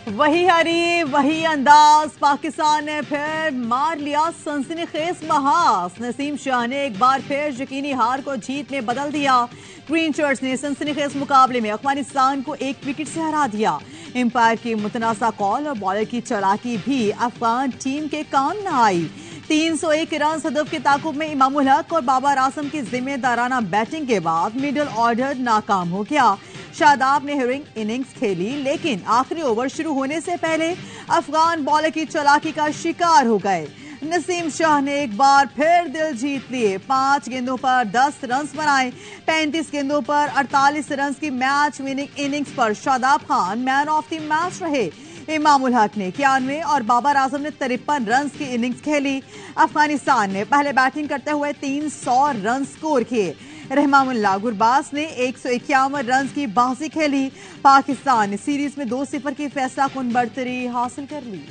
वही हरी वही अंदाज, पाकिस्तान ने फिर मार लिया सनसनीखेज महाज। नसीम शाह ने एक बार फिर यकीनी हार को जीत में बदल दिया। ग्रीन शर्ट्स ने सनसनीखेज मुकाबले में अफगानिस्तान को 1 विकेट से हरा दिया। एम्पायर की मुतनासा कॉल और बॉलर की चालाकी भी अफगान टीम के काम न आई। 301 रन हदफ के ताकुब में इमामुल हक और बाबर आजम की जिम्मेदाराना बैटिंग के बाद मिडिल ऑर्डर नाकाम हो गया। शादाब ने हिटिंग इनिंग्स खेली, लेकिन आखिरी ओवर शुरू होने से पहले अफगान बॉलर की चालाकी का शिकार हो गए। नसीम शाह ने एक बार फिर दिल जीत लिए। 5 गेंदों पर 10 रन बनाए। 35 गेंदों पर 48 रन की मैच विनिंग इनिंग्स पर Shadab Khan man of the match रहे। इमामुल हक ने 91 और बाबर आजम ने 53 रन की इनिंग्स खेली। अफगानिस्तान ने पहले बैटिंग करते हुए 300 रन स्कोर किए। रहमानुल्लाह गुरबाज ने 151 रन की बाजी खेली। पाकिस्तान ने सीरीज में 2-0 की फैसला कुन बढ़तरी हासिल कर ली।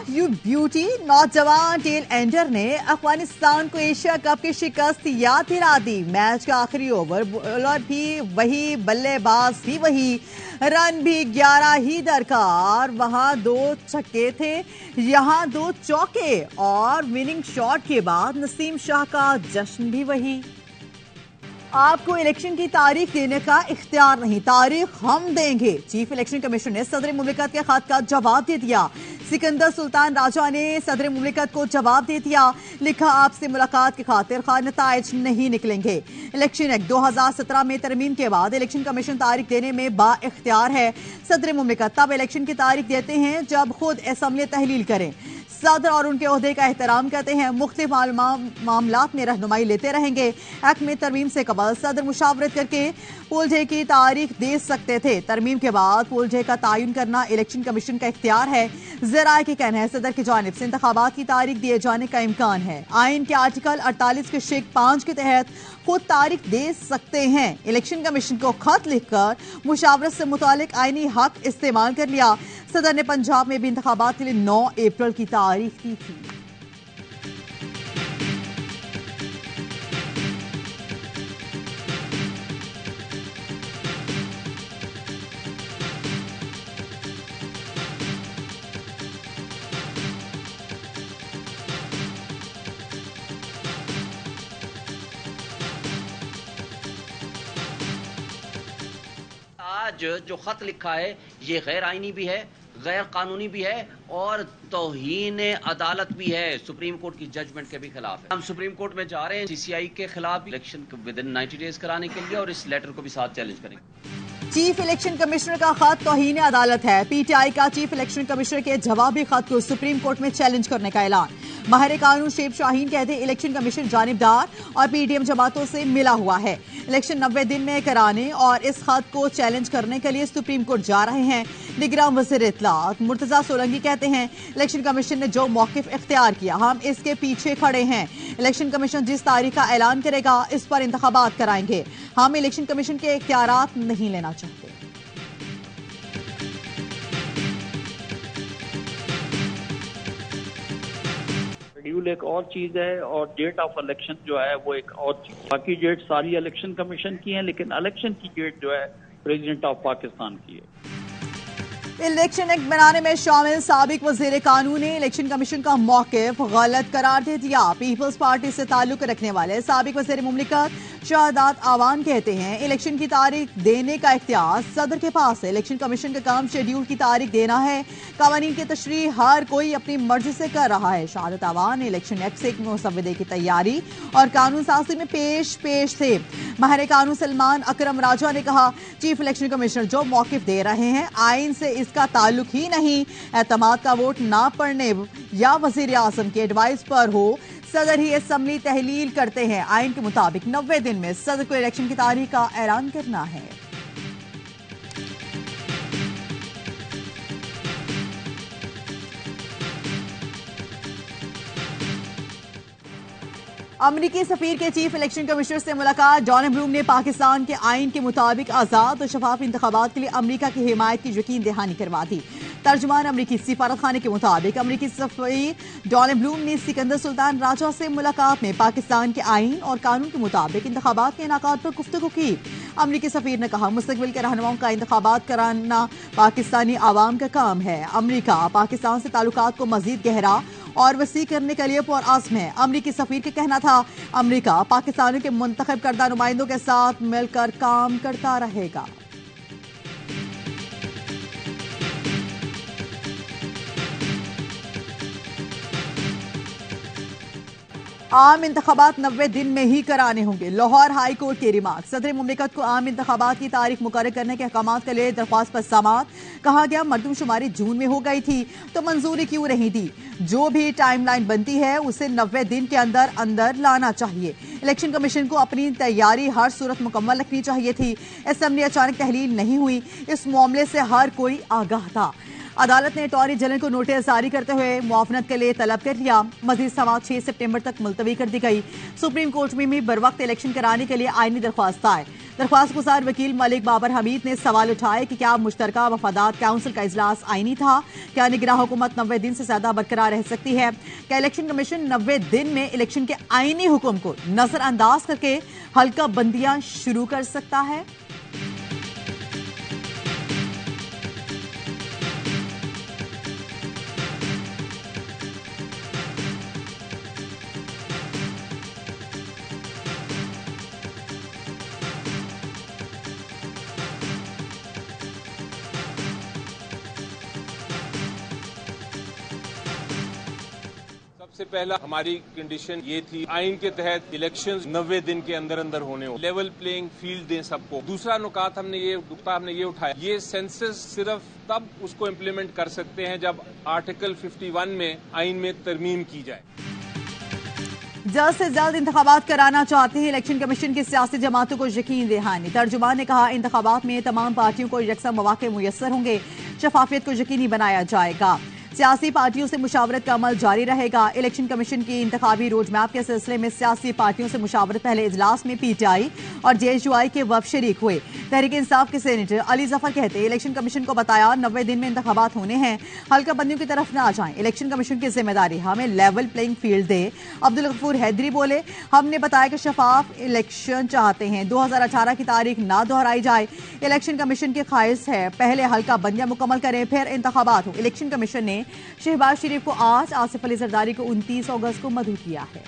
यू ब्यूटी नौजवान टेल एंडर ने अफगानिस्तान को एशिया कप की शिकस्त याद दिला दी। मैच का आखिरी ओवर, बॉलर भी वही, बल्लेबाज भी वही, रन भी 11 ही दरकार। वहां 2 छक्के थे, यहां 2 चौके और विनिंग शॉट के बाद नसीम शाह का जश्न भी वही। आपको इलेक्शन की तारीख देने का इख्तियार नहीं, तारीख हम देंगे। चीफ इलेक्शन कमीशन ने सदर मुमलिकत के खत का जवाब दे दिया। सिकंदर सुल्तान राजा ने सदर मुमलिकत को जवाब दे दिया। लिखा, आपसे मुलाकात की खातिर नताइज नहीं निकलेंगे। इलेक्शन एक्ट 2017 में तरमीम के बाद इलेक्शन कमीशन तारीख देने में बा इख्तियार है। सदर मुमलिकत तब इलेक्शन की तारीख देते हैं जब खुद असम्बली तहलील करें। सदर और उनके ओहदे का एहतराम करते हैं। मुख्तलिफ मामलात में रहनुमाई लेते रहेंगे। एक्ट में तरमीम से कबल सदर मुशावरत करके पोल डे की तारीख दे सकते थे। तरमीम के बाद पोल डे का तयन करना इलेक्शन कमीशन का इख्तियार है। जराए के कहना है सदर की जानिब से इंतखाबात की तारीख दिए जाने का इम्कान है। आइन के आर्टिकल 48 के शेख 5 के तहत खुद तारीख दे सकते हैं। इलेक्शन कमीशन को खत लिखकर मुशावरत से मुतालिक आईनी हक इस्तेमाल कर लिया। सदर ने पंजाब में भी इंतखाबात के लिए 9 अप्रैल की तारीख दी थी। आज जो खत लिखा है ये गैर आईनी भी है, गैर कानूनी भी है और तौहीन अदालत भी है। सुप्रीम कोर्ट की जजमेंट के भी खिलाफ है। हम सुप्रीम कोर्ट में जा रहे हैं सीसीआई के खिलाफ इलेक्शन विद इन 90 डेज कराने के लिए और इस लेटर को भी साथ चैलेंज करेंगे। चीफ इलेक्शन कमिश्नर का खत तौहीन अदालत है। पीटीआई का चीफ इलेक्शन कमिश्नर के जवाबी खत को सुप्रीम कोर्ट में चैलेंज करने का ऐलान। माहिर कानून शेब शाहीन कहते इलेक्शन कमीशन जानिबदार और पीडीएम जमातों से मिला हुआ है। इलेक्शन 90 दिन में कराने और इस खत को चैलेंज करने के लिए सुप्रीम कोर्ट जा रहे हैं। निगरान वज़ीर इत्तलात मुर्तजा सोलंकी कहते हैं इलेक्शन कमीशन ने जो मौकिफ इख्तियार किया हम इसके पीछे खड़े हैं। इलेक्शन कमीशन जिस तारीख का ऐलान करेगा इस पर इंतखाबात कराएंगे। हम इलेक्शन कमीशन के इख्तियारात नहीं लेना चाहते। शेड्यूल एक और चीज है और डेट ऑफ इलेक्शन जो है वो एक और चीज। बाकी डेट सारी इलेक्शन कमीशन की है, लेकिन इलेक्शन की डेट जो है प्रेसिडेंट ऑफ पाकिस्तान की है। इलेक्शन एक्ट बनाने में शामिल साबिक वजीर कानून ने इलेक्शन कमीशन का मौकिफ गलत करार दे दिया। पीपल्स पार्टी से ताल्लुक रखने वाले साबिक वजीर मुमलिकत शाहदात आवान कहते हैं इलेक्शन की तारीख देने का इख्तियार सदर के पास है। इलेक्शन कमीशन का काम शेड्यूल की तारीख देना है। कवानीन की तशरीह हर कोई अपनी मर्जी से कर रहा है। शाहदात आवान इलेक्शन एक्ट से एक मुसवदे की तैयारी और कानून साजी में पेश थे। माहिर कानून सलमान अकरम राजा ने कहा चीफ इलेक्शन कमिश्नर जो मौकिफ दे रहे हैं आइन से इसका ताल्लुक ही नहीं। एतमाद का वोट ना पड़ने या वजीर आजम की एडवाइस पर हो, सदर ही असम्बली तहलील करते हैं। आइन के मुताबिक 90 दिन में सदर को इलेक्शन की तारीख का ऐलान करना है। अमरीकी सफीर के चीफ इलेक्शन कमिश्नर से मुलाकात। जॉन ब्लूम ने पाकिस्तान के आइन के मुताबिक आजाद और शफाफ इंतखाबात के लिए अमरीका की हिमायत की यकीन दहानी करवा दी। तर्जुमान अमरीकी सिफारत खाने के मुताबिक अमरीकी सफी डॉनल्ड ब्लूम ने सिकंदर सुल्तान राजा से मुलाकात में पाकिस्तान के आईन और कानून के मुताबिक इंतखाबात के इनाकात पर गुफ्तगू की। अमरीकी सफीर ने कहा, मुस्तकबिल के रहनुमाओं का इंतखाबात कराना पाकिस्तानी आवाम का काम है। अमरीका पाकिस्तान से ताल्लुकात को मजीद गहरा और वसी करने के लिए पुरअज़्म है। अमरीकी सफीर का कहना था, अमरीका पाकिस्तानियों के मुंतखब करदा नुमाइंदों के साथ मिलकर काम करता रहेगा। आम इंतखाबात 90 दिन में ही कराने होंगे। लाहौर हाई कोर्ट के रिमार्क। सदर मुमलिकत को आम इंतखाबात की तारीख मुकर्रर करने के अहकामात के लिए दरख्वास्त पर समाअत। कहा गया, मरदमशुमारी जून में हो गई थी तो मंजूरी क्यों नहीं दी? जो भी टाइमलाइन बनती है उसे 90 दिन के अंदर अंदर लाना चाहिए। इलेक्शन कमीशन को अपनी तैयारी हर सूरत मुकम्मल रखनी चाहिए थी। असेंबली अचानक तहलील नहीं हुई, इस मामले से हर कोई आगाह था। अदालत ने अटॉर्नी जनरल को नोटिस जारी करते हुए मुआवनत के लिए तलब कर लिया। मजीद समाअत 6 सितंबर तक मुलतवी कर दी गई। सुप्रीम कोर्ट में भी बरवक्त इलेक्शन कराने के लिए आईनी दरख्वास्त आए। दरख्वास्त गुजार वकील मलिक बाबर हमीद ने सवाल उठाए कि क्या मुश्तरका वफादात काउंसिल का इजलास आईनी था? क्या निगरान हुकूमत 90 दिन से ज्यादा बरकरार रह सकती है? क्या इलेक्शन कमीशन 90 दिन में इलेक्शन के आईनी हुक्म को नजरअंदाज करके हल्का बंदियां शुरू कर सकता है? सबसे पहला हमारी कंडीशन ये थी, आइन के तहत इलेक्शंस 90 दिन के अंदर अंदर होने हो, लेवल प्लेइंग फील्ड दें सबको। दूसरा नुकात हमने ये उठाया, ये सेंसस सिर्फ तब उसको इम्प्लीमेंट कर सकते हैं जब आर्टिकल 51 में आइन में तरमीम की जाए। जल्द से जल्द इंतखाबात कराना चाहते हैं इलेक्शन कमीशन की सियासी जमातों को यकीन दहानी। तर्जुमान ने कहा, इंतखाबात में तमाम पार्टियों को यकसा मौके मुयस्सर होंगे, शफाफियत को यकीनी बनाया जाएगा। सियासी पार्टियों से मुशावरत का अमल जारी रहेगा। इलेक्शन कमीशन की इंतखाबी रोड मैप के सिलसिले में सियासी पार्टियों से मुशावरत पहले इजलास में पीटीआई और जेएसयूआई के वफ़द शरीक हुए। तहरीक इंसाफ के सेनेटर अली जफर कहते, इलेक्शन कमीशन को बताया 90 दिन में इंतखाबात होने हैं, हल्का बंदियों की तरफ ना जाएं। इलेक्शन कमीशन की जिम्मेदारी हमें लेवल प्लेइंग फील्ड दे। अब्दुल गफूर हैदरी बोले, हमने बताया कि शफाफ इलेक्शन चाहते हैं, 2018 की तारीख ना दोहराई जाए। इलेक्शन कमीशन की ख्वाहिश है पहले हल्का बंदियां मुकम्मल करें फिर इंतखाबात हो। इलेक्शन कमीशन ने शहबाज शरीफ को आज, आसिफ अली जरदारी को 29 अगस्त को मदऊ किया है।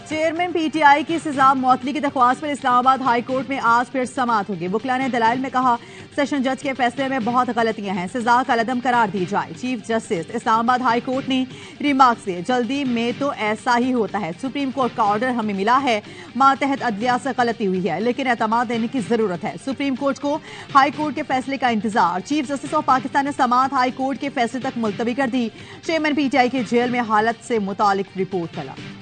चेयरमैन पीटीआई की सजा मुअत्तली की दरख्वास्त पर इस्लामाबाद हाई कोर्ट में आज फिर समाअत होगी। वकला ने दलाइल में कहा, सेशन जज के फैसले में बहुत गलतियां हैं, सजा कलअदम करार दी जाए। Chief justice Islamabad high court ने रिमार्क से, जल्दी में तो ऐसा ही होता है, सुप्रीम कोर्ट का ऑर्डर हमें मिला है, मातहत अदलिया से गलती हुई है लेकिन एतमाद देने की जरूरत है। सुप्रीम कोर्ट को हाई कोर्ट के फैसले का इंतजार। चीफ जस्टिस ऑफ पाकिस्तान ने समाअत हाई कोर्ट के फैसले तक मुलतवी कर दी। चेयरमैन पीटीआई के जेल में हालत से मुतालिक रिपोर्ट तलब।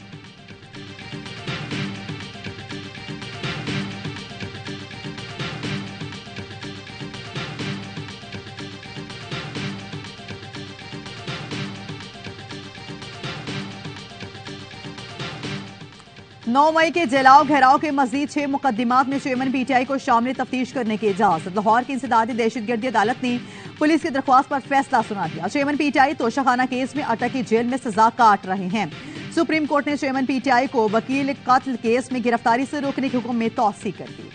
नौ मई के जलाओ घेराव के मजीद 6 मुकदमात में चेयरमैन पीटीआई को शामिल तफ्तीश करने की इजाजत। लाहौर की इंसदादी दहशतगर्दी अदालत ने पुलिस की दरख्वास्त पर फैसला सुना दिया। चेयरमैन पीटीआई तोशाखाना केस में अटक की जेल में सजा काट रहे हैं। सुप्रीम कोर्ट ने चेयरमैन पीटीआई को वकील कत्ल केस में गिरफ्तारी से रोकने के हुक्म में तौसीह कर दी।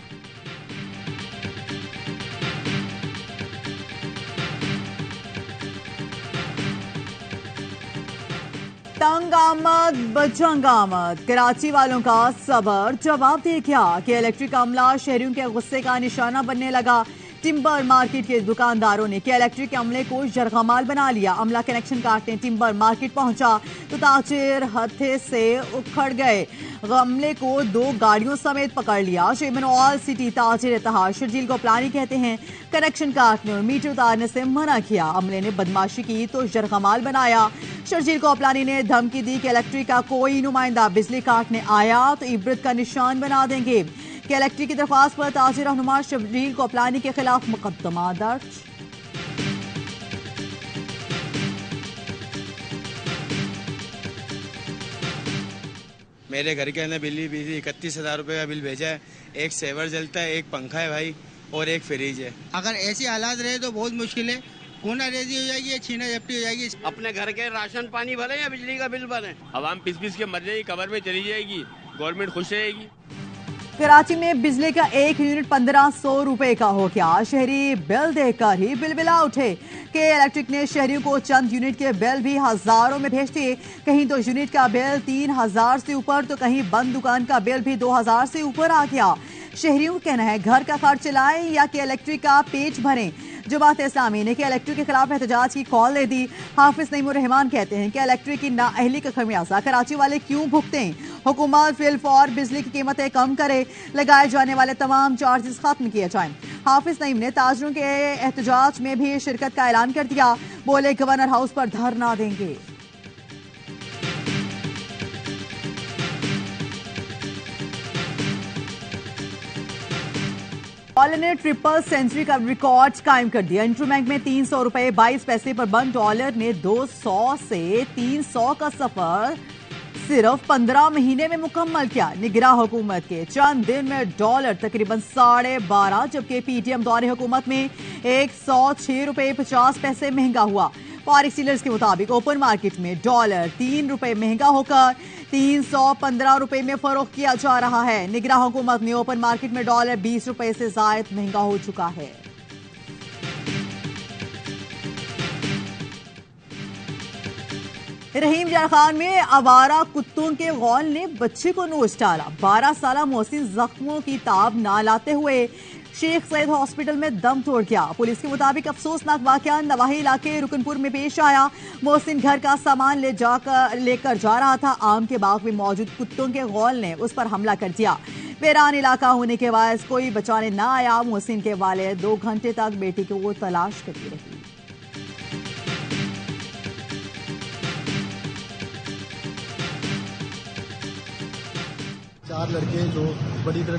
तंग आमद बजंग आमद, कराची वालों का सबर जवाब दे गया कि इलेक्ट्रिक अमला शहरियों के गुस्से का निशाना बनने लगा। टिम्बर मार्केट के दुकानदारों ने के इलेक्ट्रिक के अमले को जरगमाल बना लिया। अमला कनेक्शन काटने टिम्बर मार्केट पहुंचा तो ताजिर हत्थे से उखड़ गए। अमले को 2 गाड़ियों समेत पकड़ लिया। चेयरमैन ऑल सिटी ताजिर इत्तेहाद शर्जील गोपलानी कहते हैं कनेक्शन काटने और मीटर उतारने से मना किया। अमले ने बदमाशी की तो जरगमाल बनाया। शर्जील गोपलानी ने धमकी दी कि इलेक्ट्रिक का कोई नुमाइंदा बिजली काटने आया तो इबरत का निशान बना देंगे। कि इलेक्ट्रिक की दरख्वास्त पर ताजिर रहनुमा शर्जील गोपलानी के खिलाफ मुकदमा दर्ज। मेरे घर के अंदर बिजली 31,000 रुपये का बिल भेजा है। एक सेवर जलता है, एक पंखा है भाई, और एक फ्रिज है। अगर ऐसे हालात रहे तो बहुत मुश्किल है। कोना रेजी हो जाएगी, छीना झपटी हो जाएगी। अपने घर के राशन पानी भरे या बिजली का बिल भरे, आवाम पिस के मर जाएगी, कबर में चली जाएगी, गवर्नमेंट खुश रहेगी। कराची में बिजली का 1 यूनिट 1500 रुपए का हो गया। शहरी बिल देखकर ही बिलबिला उठे। के इलेक्ट्रिक ने शहरियों को चंद यूनिट के बिल भी हजारों में भेज दिए। कहीं तो यूनिट का बिल 3000 से ऊपर तो कहीं बंद दुकान का बिल भी 2000 से ऊपर आ गया। शहरियों का कहना है घर का खर्च चलाएं या कि इलेक्ट्रिक का पेज भरें। जमात इस्लामी ने कि इलेक्ट्रिक के खिलाफ एहतजाज की कॉल दे दी। हाफिज नईमुर रहमान कहते हैं कि इलेक्ट्रिक की नाअहली का खमियाजा कराची वाले क्यों भुगतें। हुकूमत फिलफौर बिजली की कीमतें कम करे, लगाए जाने वाले तमाम चार्जेस खत्म किए जाएं। हाफिज नईम ने ताजरों के एहतजाज में भी शिरकत का ऐलान कर दिया। बोले गवर्नर हाउस पर धरना देंगे। डॉलर ने ट्रिपल सेंचुरी का रिकॉर्ड कायम कर दिया। इंटरबैंक में 300 रुपए 22 पैसे पर बंद डॉलर ने 200 से 300 का सफर सिर्फ 15 महीने में मुकम्मल किया। निगरां हुकूमत के चंद दिन में डॉलर तकरीबन 12.5, जबकि पीटीएम दौरे हुकूमत में 106 रुपए 50 पैसे महंगा हुआ। फॉरेक्स डीलर्स के मुताबिक ओपन मार्केट में डॉलर 3 रुपए महंगा होकर 315 रुपए में फरोख्त किया जा रहा है। निगरां हुकूमत में ओपन मार्केट में डॉलर 20 रुपए से जायद महंगा हो चुका है। रहीम जरा खान में आवारा कुत्तों के गौल ने बच्चे को नोच डाला। 12 साला मोहसिन जख्मों की ताब ना लाते हुए शेख सैयद हॉस्पिटल में दम तोड़ गया। पुलिस के मुताबिक अफसोसनाक वाकया नवाही इलाके रुकनपुर में पेश आया। मोहसिन घर का सामान लेकर जा रहा था। आम के बाग में मौजूद कुत्तों के गौल ने उस पर हमला कर दिया। वीरान इलाका होने के बायस कोई बचाने ना आया। मोहसिन के वाले 2 घंटे तक बेटी को वो तलाश करती रही। चार लड़के जो बड़ी तरह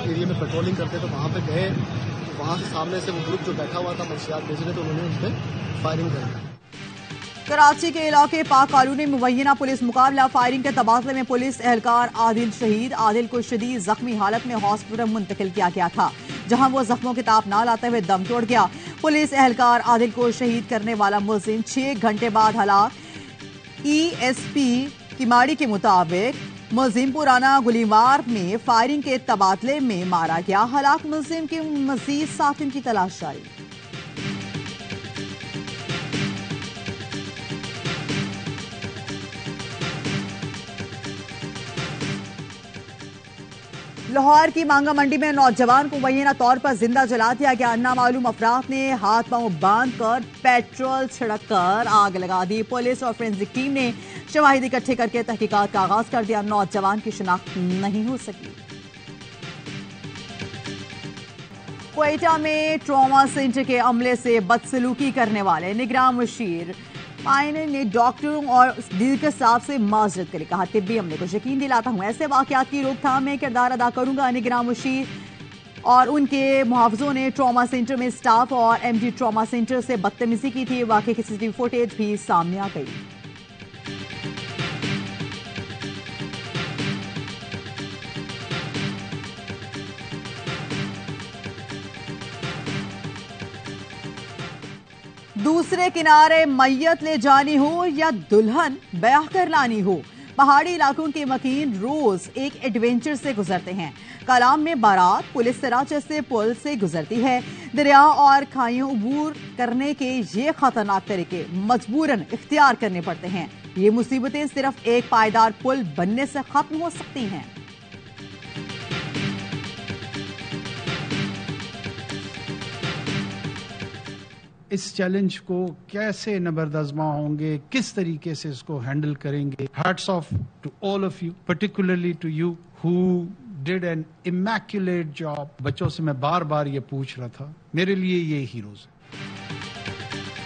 एरिया में पेट्रोलिंग करते तो वहाँ पे गए, तो वहाँ से सामने से वो ग्रुप जो बैठा हुआ था मंशियात बेच रहे, तो उन्होंने उस पर फायरिंग कर। कराची के इलाके पाक कॉलोनी में मुबैना पुलिस मुकाबला। फायरिंग के तबादले में पुलिस एहलकार आदिल शहीद। आदिल को शदीद जख्मी हालत में हॉस्पिटल मुंतकिल किया गया था, जहां वो जख्मों की ताप ना लाते हुए दम तोड़ गया। पुलिस एहलकार आदिल को शहीद करने वाला मुलजिम 6 घंटे बाद हलाक। ESP किमाड़ी के मुताबिक मुलजिम पुराना गुलीमार में फायरिंग के तबादले में मारा गया। हलाक मुलजिम के मजीद साथियों की तलाश जारी। लाहौर की मांगा मंडी में नौजवान को मुबैना तौर पर जिंदा जला दिया गया। नामालूम अफराद ने हाथ पांव बांधकर पेट्रोल छिड़ककर आग लगा दी। पुलिस और फोरेंसिक टीम ने शवाहिद इकट्ठे करके तहकीकात का आगाज कर दिया। नौजवान की शिनाख्त नहीं हो सकी। क्वेटा में ट्रॉमा सेंटर के अमले से बदसलूकी करने वाले निगरां मुशीर आईने ने डॉक्टरों और दिलकश साहब से माजरत करे। कहा तिब्बी अमले को यकीन दिलाता हूं ऐसे वाकयात की रोकथाम में किरदार अदा करूंगा। निगरां मुशीर और उनके मुहावजों ने ट्रॉमा सेंटर में स्टाफ और MD ट्रॉमा सेंटर से बदतमीजी की थी। वाकई की CCTV फुटेज भी सामने आ गई। दूसरे किनारे मैयत ले जानी हो या दुल्हन ब्याह कर लानी हो, पहाड़ी इलाकों के मकीन रोज एक एडवेंचर से गुजरते हैं। कलाम में बारात पुलिस सराचे से पुल से गुजरती है। दरिया और खाइयों अबूर करने के ये खतरनाक तरीके मजबूरन इख्तियार करने पड़ते हैं। ये मुसीबतें सिर्फ एक पायदार पुल बनने से खत्म हो सकती हैं। इस चैलेंज को कैसे नबरदज़मा होंगे, किस तरीके से इसको हैंडल करेंगे। Hats off to all of you, particularly to you who did an immaculate job. बच्चों से मैं बार बार ये पूछ रहा था, मेरे लिए ये हीरोज है।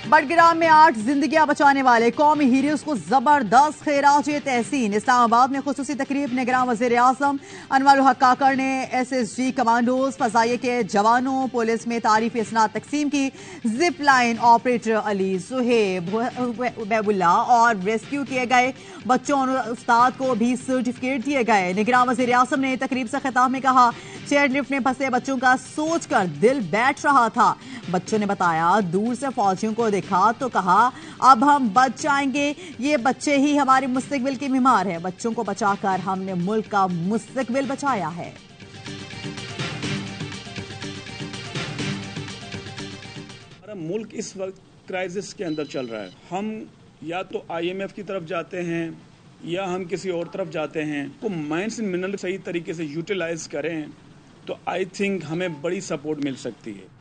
बडग्राम में 8 जिंदगियां बचाने वाले कौमी हीरोज को जबरदस्त खैराज तहसीन। इस्लामाबाद में खुसूसी तकरीब निगरान वज़ीर आज़म अनवर हक काकड़ ने SSG कमांडोज, फजाइये के जवानों, पुलिस में तारीफी इसनाद तकसीम की। Zip line operator Ali, Suhaib, Ubaidullah और रेस्क्यू किए गए बच्चों और उस्ताद को भी सर्टिफिकेट दिए गए। निगरान वज़ीर आज़म ने तकरीब से खिताब में कहा, चेयर लिफ्ट में फंसे बच्चों का सोचकर दिल बैठ रहा था। बच्चों ने बताया, दूर से फौजियों को देखा तो कहा अब हम बच जाएंगे, ये बच्चे ही हमारे मुस्तकबिल के मीमार हैं। बच्चों को बचाकर हमने मुल्क का मुस्तकबिल बचाया है। हमारा मुल्क इस वक्त क्राइसिस के अंदर चल रहा है। हम या तो IMF की तरफ जाते हैं या हम किसी और तरफ जाते हैं। को माइंस एंड मिनरल सही तरीके से यूटिलाइज करें तो आई थिंक हमें बड़ी सपोर्ट मिल सकती है।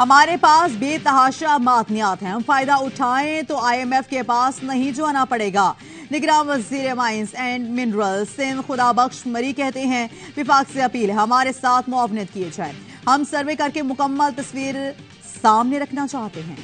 हमारे पास बेतहाशा मादनियात हैं, हम फायदा उठाएं तो IMF के पास नहीं जाना पड़ेगा। निगरान वज़ीर mines and mineral Sindh Khudabakhsh Marri कहते हैं, विफाक से अपील है हमारे साथ मुआवनत किए जाए। हम सर्वे करके मुकम्मल तस्वीर सामने रखना चाहते हैं।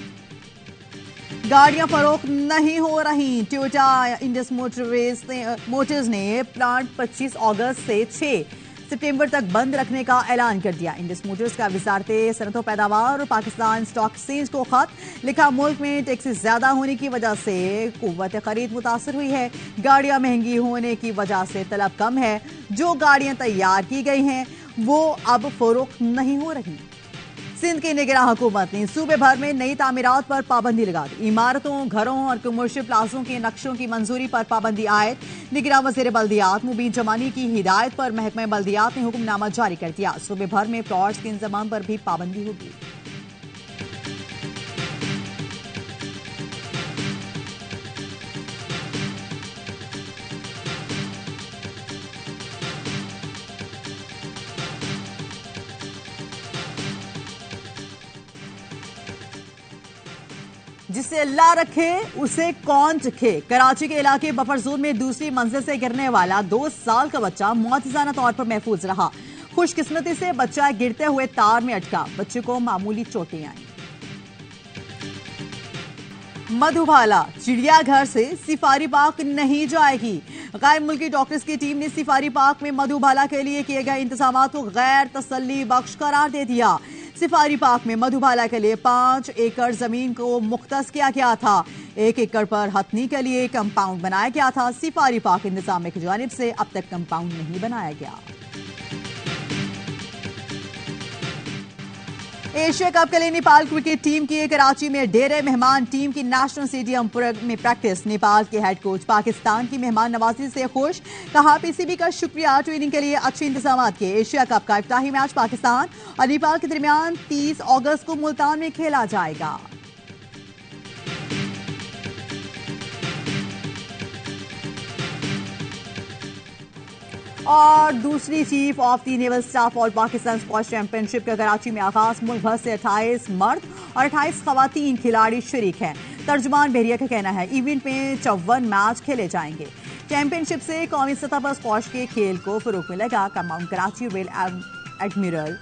गाड़ियां फरोख्त नहीं हो रही। टोयोटा इंडस मोटर्स ने प्लांट 25 अगस्त से 6 सितंबर तक बंद रखने का ऐलान कर दिया। इंडस मोटर्स का वजारत सनअत पैदावार और पाकिस्तान स्टॉक एक्सचेंज को खत लिखा, मुल्क में टैक्सेस ज्यादा होने की वजह से कुव्वत खरीद मुतासर हुई है। गाड़ियां महंगी होने की वजह से तलब कम है। जो गाड़ियां तैयार की गई हैं वो अब फरोख्त नहीं हो रही। सिंध की निगरान हुकूमत ने सूबे भर में नई तामीरात पर पाबंदी लगा दी। इमारतों, घरों और कमर्शियल प्लाजों के नक्शों की मंजूरी पर पाबंदी आयद। निगरान वज़ीर बल्दियात मुबीन जमानी की हिदायत पर महकमा बल्दियात ने हुक्मनामा जारी कर दिया। सूबे भर में प्लॉट्स के इंतजाम पर भी पाबंदी होगी। जिसे अल्लाह रखे उसे कौन चखे। कराची के इलाके बफर जोन में दूसरी मंजिल से गिरने वाला 2 साल का बच्चा मुआजिजाना तौर पर महफूज रहा। खुशकिस्मती से बच्चा गिरते हुए तार में अटका, बच्चे को मामूली चोटें आई। मधुबाला चिड़ियाघर से सिफारी पार्क नहीं जाएगी। गैर मुल्की डॉक्टर्स की टीम ने सिफारी पार्क में मधुबाला के लिए किए गए इंतजामात को गैर तसल्ली बख्श करार दे दिया। सिफारी पार्क में मधुबाला के लिए 5 एकड़ जमीन को मुख्तस किया गया था। 1 एकड़ पर हथनी के लिए कंपाउंड बनाया गया था। सिफारी पार्क इंतजामिया की जानिब से अब तक कंपाउंड नहीं बनाया गया। एशिया कप के लिए नेपाल क्रिकेट टीम की कराची में डेरे मेहमान टीम की नेशनल स्टेडियम में प्रैक्टिस। नेपाल के हेड कोच पाकिस्तान की मेहमान नवाजी से खुश, कहा PCB का शुक्रिया, ट्रेनिंग के लिए अच्छे इंतजाम किए। एशिया कप का इफ्ताही मैच पाकिस्तान और नेपाल के दरमियान 30 अगस्त को मुल्तान में खेला जाएगा। और दूसरी chief of the naval staff और पाकिस्तान स्क्वॉश चैंपियनशिप का कराची में आगाज। मुल्क भर से 28 मर्द और 28 खवातीन खिलाड़ी शरीक हैं। तर्जुमान बहरिया का कहना है इवेंट में 54 मैच खेले जाएंगे। चैंपियनशिप से कौमी सतह पर स्क्वॉश के खेल को फरोग मिलेगा। Compound Karachi rear admiral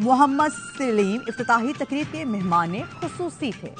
Mohammad Salim इफ्तिताही तकरीब के मेहमान खुसूसी थे।